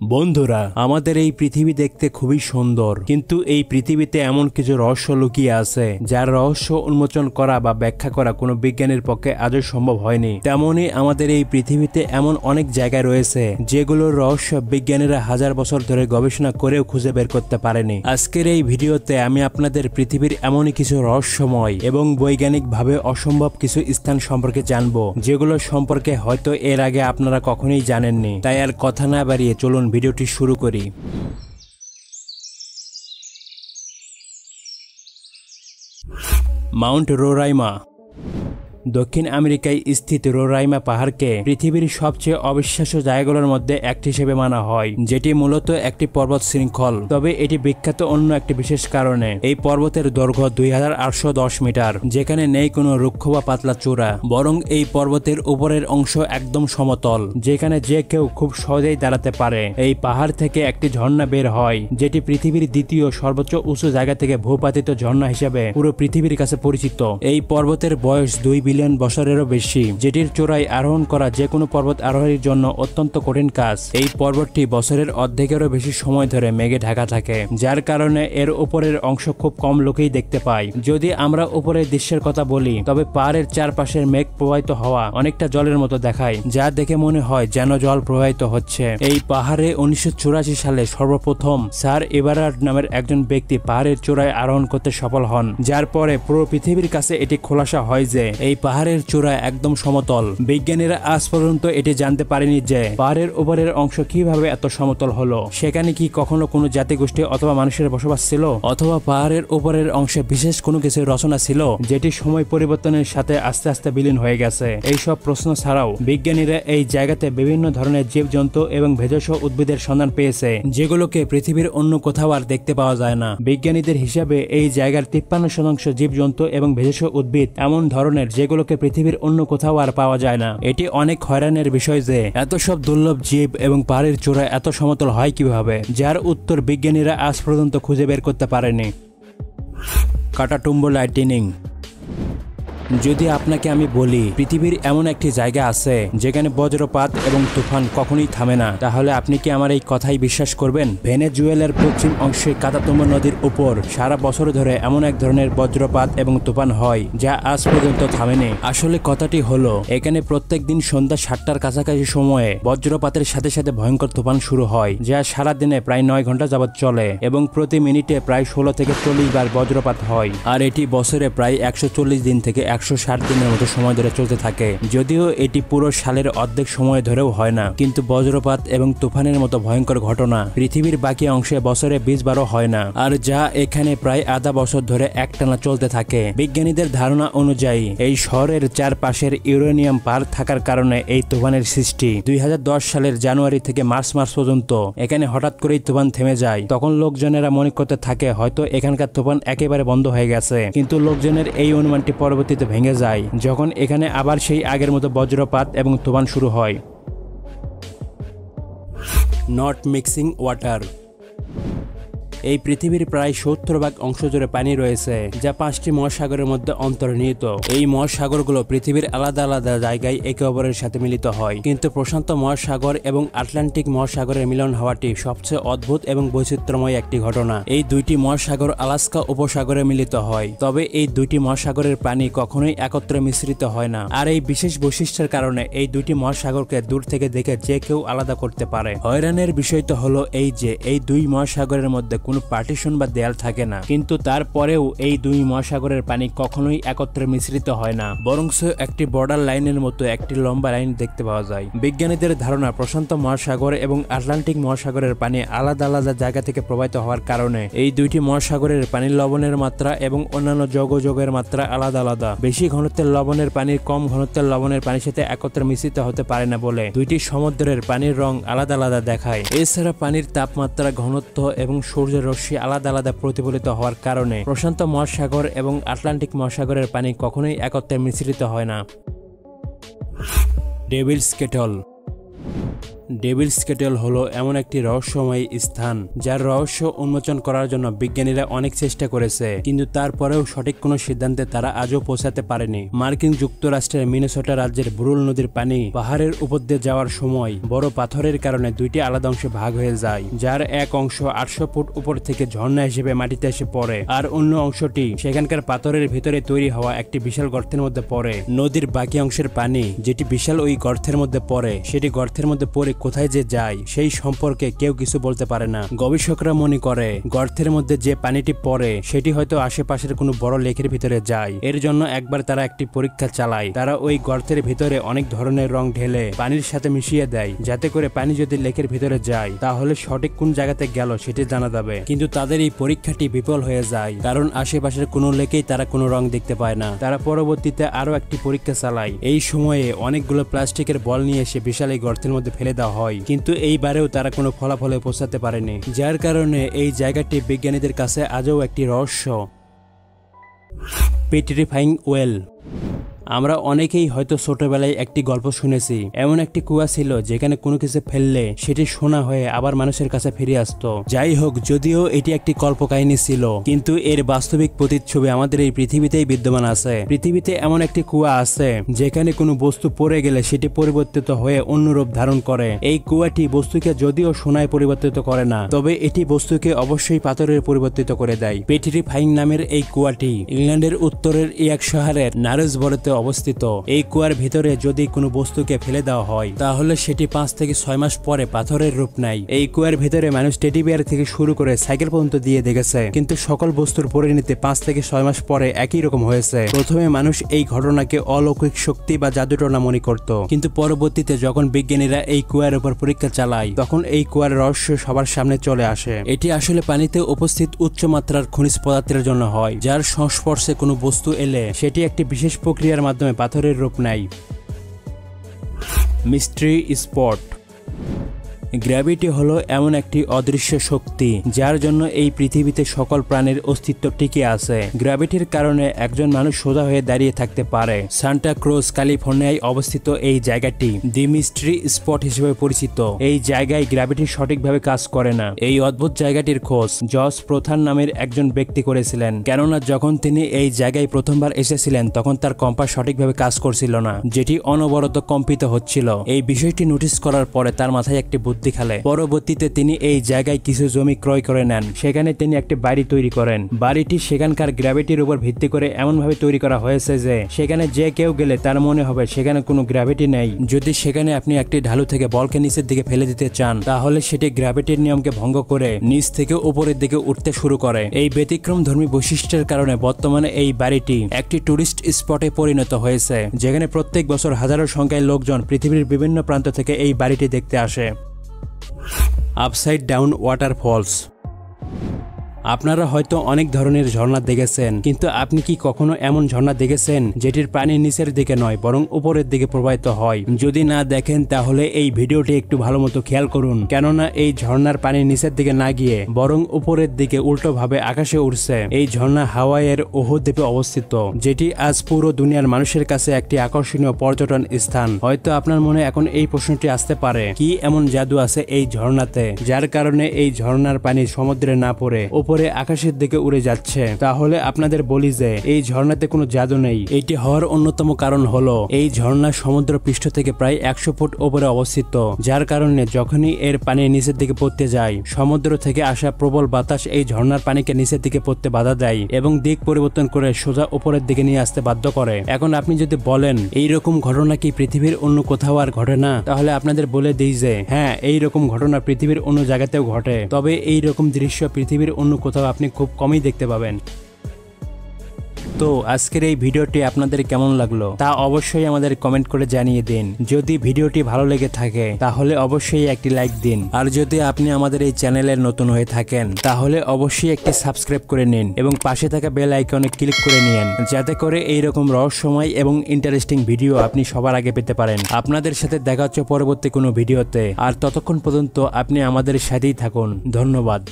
বন্ধুরা, আমাদের এই পৃথিবী দেখতে খুবই সুন্দর, কিন্তু এই পৃথিবীতে এমন কিছু রহস্য লুকিয়ে আছে যার রহস্য উন্মোচন করা বা ব্যাখ্যা করা কোনো বিজ্ঞানীর পক্ষে আজও সম্ভব হয়নি। তেমনি আমাদের এই পৃথিবীতে এমন অনেক জায়গা রয়েছে যেগুলোর রহস্য বিজ্ঞানীরা হাজার বছর ধরে গবেষণা করেও খুঁজে বের করতে পারেনি। আজকের এই ভিডিওতে আমি আপনাদের পৃথিবীর এমনই কিছু রহস্যময় এবং বৈজ্ঞানিকভাবে অসম্ভব কিছু স্থান সম্পর্কে জানবো, যেগুলো সম্পর্কে হয়তো এর আগে আপনারা কখনোই জানেননি। তাই আর কথা না বাড়িয়ে চলুন ভিডিওটি শুরু করি। Mount Roraima. দক্ষিণ আমেরিকায় স্থিত রোরাইমা পাহাড়কে পৃথিবীর সবচেয়ে অবিশ্বাস্য জায়গাগুলোর মধ্যে একটি হিসেবে মানা হয়, যেটি মূলত একটি পর্বত শৃঙ্খল। তবে এটি বিখ্যাত অন্য একটি বিশেষ কারণে। এই পর্বতের দৈর্ঘ্য 2810 মিটার, যেখানে নেই কোনো রুক্ষ বা পাতলা চূড়া, বরং এই পর্বতের উপরের অংশ একদম সমতল, যেখানে যে কেউ খুব সহজেই দাঁড়াতে পারে। এই পাহাড় থেকে একটি ঝর্ণা বের হয়, যেটি পৃথিবীর দ্বিতীয় সর্বোচ্চ উঁচু জায়গা থেকে ভূপাতিত ঝর্ণা হিসেবে পুরো পৃথিবীর কাছে পরিচিত। এই পর্বতের বয়স 2 বিলিয়ন বছরেরও বেশি, যেটির চূড়ায় আরোহণ করা যে কোনো পর্বত আরোহীর জন্য অত্যন্ত কঠিন কাজ। এই পর্বতটি বছরের অর্ধেকেরও বেশি সময় ধরে মেঘে ঢাকা থাকে, যার কারণে এর উপরের অংশ খুব কম লোকেই দেখতে পায়। যদি আমরা উপরের দৃশ্যের কথা বলি, তবে পাহাড়ের চারপাশের মেঘ প্রবাহিত হওয়া অনেকটা জলের মতো দেখায়, যা দেখে মনে হয় যেন জল প্রবাহিত হচ্ছে। এই পাহাড়ে 1984 সালে সর্বপ্রথম স্যার এভারার্ড নামের একজন ব্যক্তি পাহাড়ের চূড়ায় আরোহণ করতে সফল হন, যার পরে পুরো পৃথিবীর কাছে এটি খোলাসা হয় যে এই পাহাড়ের চূড়া একদম সমতল। বিজ্ঞানীরা আজ পর্যন্ত এটি জানতে পারেনি যে পাহাড়ের উপরের অংশ কিভাবে এত সমতল হলো। সেখানে কি কখনো কোনো জাতিগোষ্ঠী অথবা মানুষের বসবাস ছিল, অথবা পাহাড়ের উপরের অংশে বিশেষ কোনো কিছু রচনা ছিল যেটি সময় পরিবর্তনের সাথে আস্তে আস্তে বিলীন হয়ে গেছে। এইসব প্রশ্ন ছাড়াও বিজ্ঞানীরা এই জায়গাতে বিভিন্ন ধরনের জীবজন্তু এবং ভেষজ উদ্ভিদের সন্ধান পেয়েছে, যেগুলোকে পৃথিবীর অন্য কোথাও আর দেখতে পাওয়া যায় না। বিজ্ঞানীদের হিসাবে এই জায়গার 53% জীবজন্তু এবং ভেষজ উদ্ভিদ এমন ধরনের যেগুলোকে পৃথিবীর অন্য কোথাও আর পাওয়া যায় না। এটি অনেক হয়রানের বিষয় যে এত সব দুর্লভ জীব এবং পাহাড়ের চূড়া এত সমতল হয় কিভাবে, যার উত্তর বিজ্ঞানীরা আজ পর্যন্ত খুঁজে বের করতে পারেনি। কাটাটুম্বো লাইটিনিং। যদি আপনাকে আমি বলি পৃথিবীর এমন একটি জায়গা আছে যেখানে বজ্রপাত এবং তুফান কখনোই থামে না, তাহলে আপনি কি আমার এই কথাই বিশ্বাস করবেন? ভেনেজুয়েলার পশ্চিম অংশে কাতাতুম্বো নদীর উপর সারা বছর ধরে এমন এক ধরনের বজ্রপাত এবং তুফান হয় যা আজ পর্যন্ত থামেনি। আসলে কথাটি হলো, এখানে প্রত্যেক দিন সন্ধ্যা 7টার কাছাকাছি সময়ে বজ্রপাতের সাথে সাথে ভয়ঙ্কর তুফান শুরু হয়, যা সারা দিনে প্রায় 9 ঘন্টা যাবৎ চলে এবং প্রতি মিনিটে প্রায় 16 থেকে 40 বার বজ্রপাত হয়। আর এটি বছরে প্রায় 140 দিন থেকে 160 দিনের মতো সময় ধরে চলতে থাকে। যদিও এটি পুরো সালের অর্ধেক সময় ধরেও হয় না, কিন্তু বজ্রপাত এবং তুফানের মতো ভয়ঙ্কর ঘটনা পৃথিবীর বাকি অংশে বছরে 20 বারও হয় না, আর যা এখানে প্রায় আধা বছর ধরে একটানা চলতে থাকে। বিজ্ঞানীদের ধারণা অনুযায়ী এই শহরের চারপাশের ইউরেনিয়াম পার থাকার কারণে এই তুফানের সৃষ্টি। 2010 সালের জানুয়ারি থেকে মার্চ মাস পর্যন্ত এখানে হঠাৎ করেই তুফান থেমে যায়। তখন লোকজনেরা মনে করতে থাকে হয়তো এখানকার তুফান একেবারে বন্ধ হয়ে গেছে, কিন্তু লোকজনের এই অনুমানটি পরবর্তীতে ভেঙে যায় যখন এখানে আবার সেই আগের মতো বজ্রপাত এবং তুফান শুরু হয়। Not mixing water. এই পৃথিবীর প্রায় 70% অংশ জুড়ে পানি রয়েছে, যা 5টি মহাসাগরের মধ্যে অন্তর্নিহিত। এই মহাসাগরগুলো পৃথিবীর আলাদা আলাদা জায়গায় একে অপরের সাথে মিলিত হয়, কিন্তু প্রশান্ত মহাসাগর এবং আটলান্টিক মহাসাগরের মিলন হওয়াটি সবচেয়ে অদ্ভুত এবং বৈচিত্র্যময় একটি ঘটনা। এই দুইটি মহাসাগর আলাস্কা উপসাগরে মিলিত হয়, তবে এই দুইটি মহাসাগরের পানি কখনোই একত্রে মিশ্রিত হয় না। আর এই বিশেষ বৈশিষ্ট্যের কারণে এই দুইটি মহাসাগরকে দূর থেকে দেখে যে কেউ আলাদা করতে পারে। হয়রানের বিষয়টা হলো এই যে এই দুই মহাসাগরের মধ্যে কোনো পার্টিশন বা দেয়াল থাকে না, কিন্তু তারপরেও এই দুই মহাসাগরের পানি কখনোই একত্রে মিশ্রিত হয় না, বরংস একটি বর্ডার লাইনের মতো একটি লম্বা লাইন দেখতে পাওয়া যায়। বিজ্ঞানীদের ধারণা প্রশান্ত মহাসাগর এবং আটলান্টিক মহাসাগরের পানি আলাদা আলাদা জায়গা থেকে প্রবাহিত হওয়ার কারণে এই দুইটি মহাসাগরের পানির লবণের মাত্রা এবং অন্যান্য যৌগের মাত্রা আলাদা আলাদা। বেশি ঘনত্বের লবণের পানি কম ঘনত্বের লবণের পানির সাথে একত্রে মিশ্রিত হতে পারে না বলে দুইটি সমুদ্রের পানির রং আলাদা আলাদা দেখায়। এছাড়া পানির তাপমাত্রা, ঘনত্ব এবং সূর্যের রশ্মি আলাদা আলাদা প্রতিফলিত হওয়ার কারণে প্রশান্ত মহাসাগর এবং আটলান্টিক মহাসাগরের পানি কখনোই একত্রে মিশ্রিত হয় না। Devil's Kettle. ডেভিলস ক্যাটেল হলো এমন একটি রহস্যময় স্থান যার রহস্য উন্মোচন করার জন্য বিজ্ঞানীরা অনেক চেষ্টা করেছে, কিন্তু তারপরেও সঠিক কোনো সিদ্ধান্তে তারা আজও পৌঁছাতে পারেনি। মার্কিন যুক্তরাষ্ট্রের মিনেসোটা রাজ্যের বুরুল নদীর পানি পাহাড়ের উপর দিয়ে যাওয়ার সময় বড় পাথরের কারণে দুইটি আলাদা অংশে ভাগ হয়ে যায়, যার এক অংশ 800 ফুট উপর থেকে ঝর্ণা হিসেবে মাটিতে এসে পড়ে, আর অন্য অংশটি সেখানকার পাথরের ভিতরে তৈরি হওয়া একটি বিশাল গর্তের মধ্যে পড়ে। নদীর বাকি অংশের পানি যেটি বিশাল ওই গর্তের মধ্যে পড়ে, সেটি গর্তের মধ্যে পড়ে কোথায় যে যায় সেই সম্পর্কে কেউ কিছু বলতে পারে না। গবেষকরা মনে করে গর্তের মধ্যে যে পানিটি পড়ে সেটি হয়তো আশেপাশের কোনো বড় লেকের ভিতরে যায়। এর জন্য একবার তারা একটি পরীক্ষা চালায়। তারা ওই গর্তের ভিতরে অনেক ধরনের রং ঢেলে পানির সাথে মিশিয়ে দেয়, যাতে করে পানি যদি লেকের ভিতরে যায় তাহলে সঠিক কোন জায়গাতে গেল সেটি জানা যাবে। কিন্তু তাদের এই পরীক্ষাটি বিফল হয়ে যায়, কারণ আশেপাশের কোনো লেকেই তারা কোনো রং দেখতে পায় না। তারা পরবর্তীতে আরো একটি পরীক্ষা চালায়। এই সময়ে অনেকগুলো প্লাস্টিকের বল নিয়ে এসে বিশাল এই গর্তের মধ্যে ফেলে দেওয়া হয়, কিন্তু এইবারেও তারা কোনো ফলাফলে পৌঁছাতে পারেনি, যার কারণে এই জায়গাটি বিজ্ঞানীদের কাছে আজও একটি রহস্য। পেট্রিফাইং ওয়েল। আমরা অনেকেই হয়তো ছোটবেলায় একটি গল্প শুনেছি, এমন একটি কুয়া ছিল যেখানে কোনো কিছু ফেললে সেটি সোনা হয়ে আবার মানুষের কাছে ফিরে আসতো। যাই হোক, যদিও এটি একটি কল্পকাহিনী ছিল, কিন্তু এর বাস্তবিক প্রতিচ্ছবি আমাদের এই পৃথিবীতেই বিদ্যমান আছে। পৃথিবীতে এমন একটি কুয়া আছে যেখানে কোনো বস্তু পড়ে গেলে সেটি পরিবর্তিত হয়ে অন্য রূপ ধারণ করে। এই কুয়াটি বস্তুকে যদিও সোনায় পরিবর্তিত করে না, তবে এটি বস্তুকে অবশ্যই পাথরের পরিবর্তিত করে দেয়। পেট্রিফাইং নামের এই কুয়াটি ইংল্যান্ডের উত্তরের এক শহরের নারেসবরোতে অবস্থিত। এই কুয়ার ভিতরে যদি কোনো বস্তুকে ফেলে দেওয়া হয় তাহলে সেটি 5 থেকে 6 মাস পরে পাথরের রূপ নেয়। এই কুয়ার ভিতরে মানুষ টেডি বিয়ার থেকে শুরু করে সাইকেল পর্যন্ত দিয়ে দেখেছে, কিন্তু সকল বস্তুর পরিণতি 5 থেকে 6 মাস পরে একই রকম হয়েছে। প্রথমে মানুষ এই ঘটনাকে অলৌকিক শক্তি বা জাদুটনা মনে করত, কিন্তু পরবর্তীতে যখন বিজ্ঞানীরা এই কুয়ার উপর পরীক্ষা চালায় তখন এই কুয়ার রহস্য সবার সামনে চলে আসে। এটি আসলে পানিতে উপস্থিত উচ্চ মাত্রার খনিজ পদার্থের জন্য হয়, যার সংস্পর্শে কোনো বস্তু এলে সেটি একটি বিশেষ প্রক্রিয়ার মাধ্যমে পাথরের রূপ নেয়। Mystery spot. গ্র্যাভিটি হলো এমন একটি অদৃশ্য শক্তি যার জন্য এই পৃথিবীতে সকল প্রাণীর অস্তিত্ব টিকে আছে। গ্র্যাভিটির কারণে একজন মানুষ সোজা হয়ে দাঁড়িয়ে থাকতে পারে। সান্টা ক্রুজ ক্যালিফোর্নিয়ায় অবস্থিত এই জায়গাটি দি মিস্ট্রি স্পট হিসেবে পরিচিত। এই জায়গায় গ্র্যাভিটি সঠিকভাবে কাজ করে না। এই অদ্ভুত জায়গাটির খোঁজ জস প্রথান নামের একজন ব্যক্তি করেছিলেন, কেননা যখন তিনি এই জায়গায় প্রথমবার এসেছিলেন তখন তার কম্পাস সঠিকভাবে কাজ করছিল না, যেটি অনবরত কম্পিত হচ্ছিল। এই বিষয়টি নোটিস করার পরে তার মাথায় একটি বুদ্ধি খেলে। পরবর্তীতে তিনি এই জায়গায় কিছু জমি ক্রয় করে নেন। সেখানে তিনি একটি বাড়ি তৈরি করেন। বাড়িটি সেখানকার গ্র্যাভিটির উপর ভিত্তি করে এমনভাবে তৈরি করা হয়েছে যে সেখানে যে কেউ গেলে তার মনে হবে সেখানে কোনো গ্র্যাভিটি নেই। যদি সেখানে আপনি একটি ঢালু থেকে বলকে নিচের দিকে ফেলে দিতে চান তাহলে সেটি গ্র্যাভিটির নিয়মকে ভঙ্গ করে নিচ থেকে উপরের দিকে উঠতে শুরু করে। এই ব্যতিক্রমধর্মী বৈশিষ্ট্যের কারণে বর্তমানে এই বাড়িটি একটি টুরিস্ট স্পটে পরিণত হয়েছে, যেখানে প্রত্যেক বছর হাজারো সংখ্যায় লোকজন পৃথিবীর বিভিন্ন প্রান্ত থেকে এই বাড়িটি দেখতে আসে। Upside down waterfalls. আপনারা হয়তো অনেক ধরনের ঝর্ণা দেখেছেন, কিন্তু আপনি কি কখনো এমন ঝর্ণা দেখেছেন যেটির পানি নিচের দিকে নয় বরং উপরের দিকে প্রবাহিত হয়? যদি না দেখেন তাহলে এই ভিডিওটি একটু ভালো মতো খেয়াল করুন, কেননা এই ঝর্ণার পানি নিচের দিকে না গিয়ে বরং উপরের দিকে উল্টো ভাবে আকাশে উঠছে। এই ঝর্ণা হাওয়াইয়ের ওহো দ্বীপে অবস্থিত, যেটি আজ পুরো দুনিয়ার মানুষের কাছে একটি আকর্ষণীয় পর্যটন স্থান। হয়তো আপনার মনে এখন এই প্রশ্নটি আসতে পারে, কি এমন জাদু আছে এই ঝর্ণাতে যার কারণে এই ঝর্ণার পানি সমুদ্রে না পড়ে উপরে আকাশের দিকে উড়ে যাচ্ছে? তাহলে আপনাদের বলি যে এই ঝর্ণাতে কোনো জাদু নেই। এটি হওয়ার অন্যতম কারণ হলো এই ঝর্ণা সমুদ্র পৃষ্ঠ থেকে প্রায় 100 ফুট উপরে অবস্থিত, যার কারণে যখনই এর পানি নিচের দিকে পড়তে যায় সমুদ্র থেকে আসা প্রবল বাতাস এই ঝর্ণার পানিকে নিচের দিকে পড়তে বাধা দেয় এবং দিক পরিবর্তন করে সোজা উপরের দিকে নিয়ে আসতে বাধ্য করে। এখন আপনি যদি বলেন এইরকম ঘটনা কি পৃথিবীর অন্য কোথাও আর ঘটে না, তাহলে আপনাদের বলে দিই যে হ্যাঁ, এইরকম ঘটনা পৃথিবীর অন্য জায়গাতেও ঘটে, তবে এইরকম দৃশ্য পৃথিবীর অন্য কোথাও আপনি খুব কমই দেখতে পাবেন। তো আজকের এই ভিডিওটি আপনাদের কেমন লাগলো তা অবশ্যই আমাদের কমেন্ট করে জানিয়ে দিন। যদি ভিডিওটি ভালো লেগে থাকে তাহলে অবশ্যই একটি লাইক দিন, আর যদি আপনি আমাদের এই চ্যানেলের নতুন হয়ে থাকেন তাহলে অবশ্যই একটি সাবস্ক্রাইব করে নিন এবং পাশে থাকা বেল আইকনে ক্লিক করে নিন, যাতে করে এইরকম রহস্যময় এবং ইন্টারেস্টিং ভিডিও আপনি সবার আগে পেতে পারেন। আপনাদের সাথে দেখা হচ্ছে পরবর্তী কোনো ভিডিওতে, আর ততক্ষণ পর্যন্ত আপনি আমাদের সাথেই থাকুন। ধন্যবাদ।